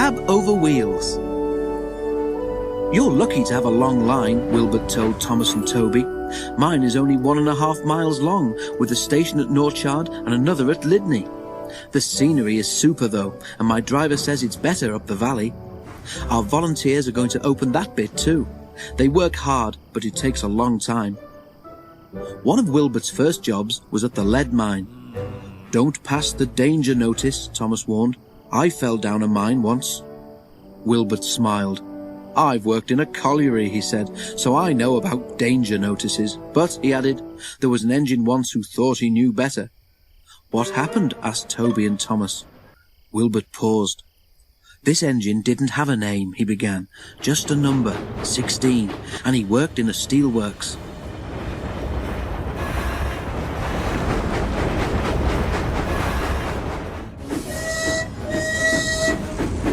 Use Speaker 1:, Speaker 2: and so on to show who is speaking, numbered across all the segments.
Speaker 1: cab over wheels. You're lucky to have a long line, Wilbert told Thomas and Toby. Mine is only 1.5 miles long, with a station at Norchard and another at Lydney. The scenery is super though, and my driver says it's better up the valley. Our volunteers are going to open that bit too. They work hard, but it takes a long time. One of Wilbert's first jobs was at the lead mine. Don't pass the danger notice, Thomas warned. I fell down a mine once. Wilbert smiled. I've worked in a colliery, he said, so I know about danger notices. But, he added, there was an engine once who thought he knew better. What happened? Asked Toby and Thomas. Wilbert paused. This engine didn't have a name, he began. Just a number, 16, and he worked in a steelworks.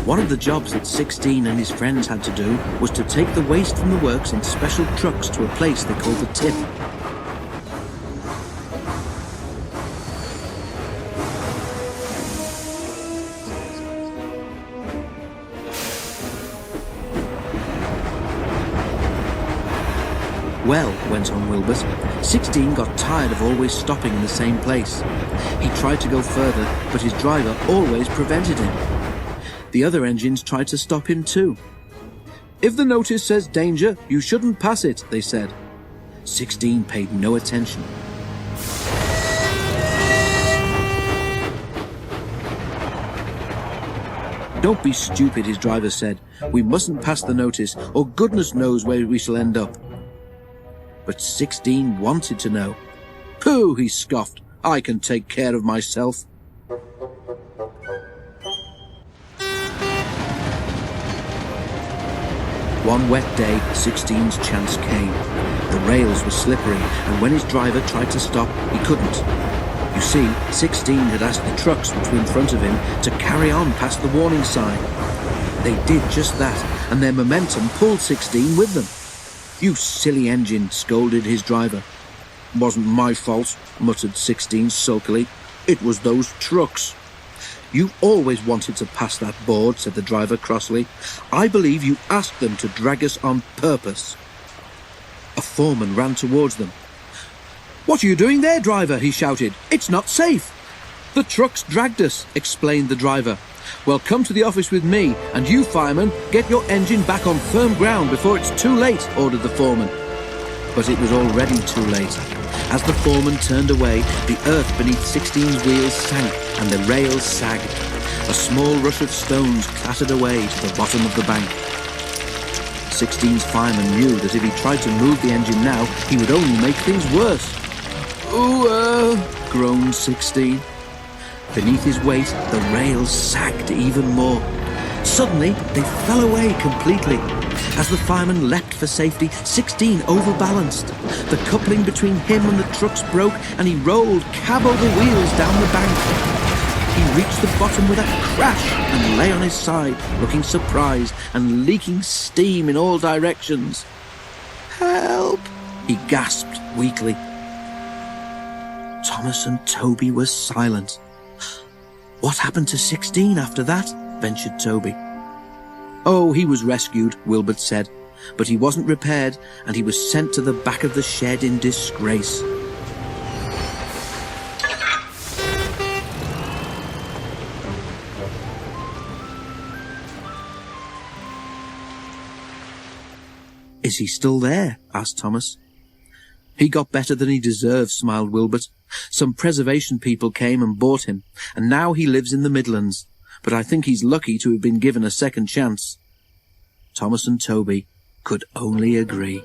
Speaker 1: One of the jobs that 16 and his friends had to do was to take the waste from the works in special trucks to a place they called the tip. Well, went on Wilbert, 16 got tired of always stopping in the same place. He tried to go further, but his driver always prevented him. The other engines tried to stop him too. If the notice says danger, you shouldn't pass it, they said. 16 paid no attention. Don't be stupid, his driver said. We mustn't pass the notice, or goodness knows where we shall end up. But 16 wanted to know. Pooh, he scoffed. I can take care of myself. One wet day, 16's chance came. The rails were slippery, and when his driver tried to stop, he couldn't. You see, 16 had asked the trucks which were in front of him to carry on past the warning sign. They did just that, and their momentum pulled 16 with them. You silly engine, scolded his driver. Wasn't my fault, muttered 16 sulkily. It was those trucks. You always wanted to pass that board, said the driver crossly. I believe you asked them to drag us on purpose. A foreman ran towards them. What are you doing there, driver? He shouted. It's not safe. The trucks dragged us, explained the driver. Well, come to the office with me, and you, fireman, get your engine back on firm ground before it's too late, ordered the foreman. But it was already too late. As the foreman turned away, the earth beneath 16's wheels sank and the rails sagged. A small rush of stones clattered away to the bottom of the bank. 16's fireman knew that if he tried to move the engine now, he would only make things worse. Ooh, groaned 16. Beneath his weight, the rails sagged even more. Suddenly, they fell away completely. As the fireman leapt for safety, 16 overbalanced. The coupling between him and the trucks broke, and he rolled cab over wheels down the bank. He reached the bottom with a crash and lay on his side, looking surprised and leaking steam in all directions. Help! He gasped weakly. Thomas and Toby were silent. What happened to 16 after that? Ventured Toby. Oh, he was rescued, Wilbert said, but he wasn't repaired, and he was sent to the back of the shed in disgrace. Is he still there? Asked Thomas. He got better than he deserved, smiled Wilbert. Some preservation people came and bought him, and now he lives in the Midlands. But I think he's lucky to have been given a second chance. Thomas and Toby could only agree.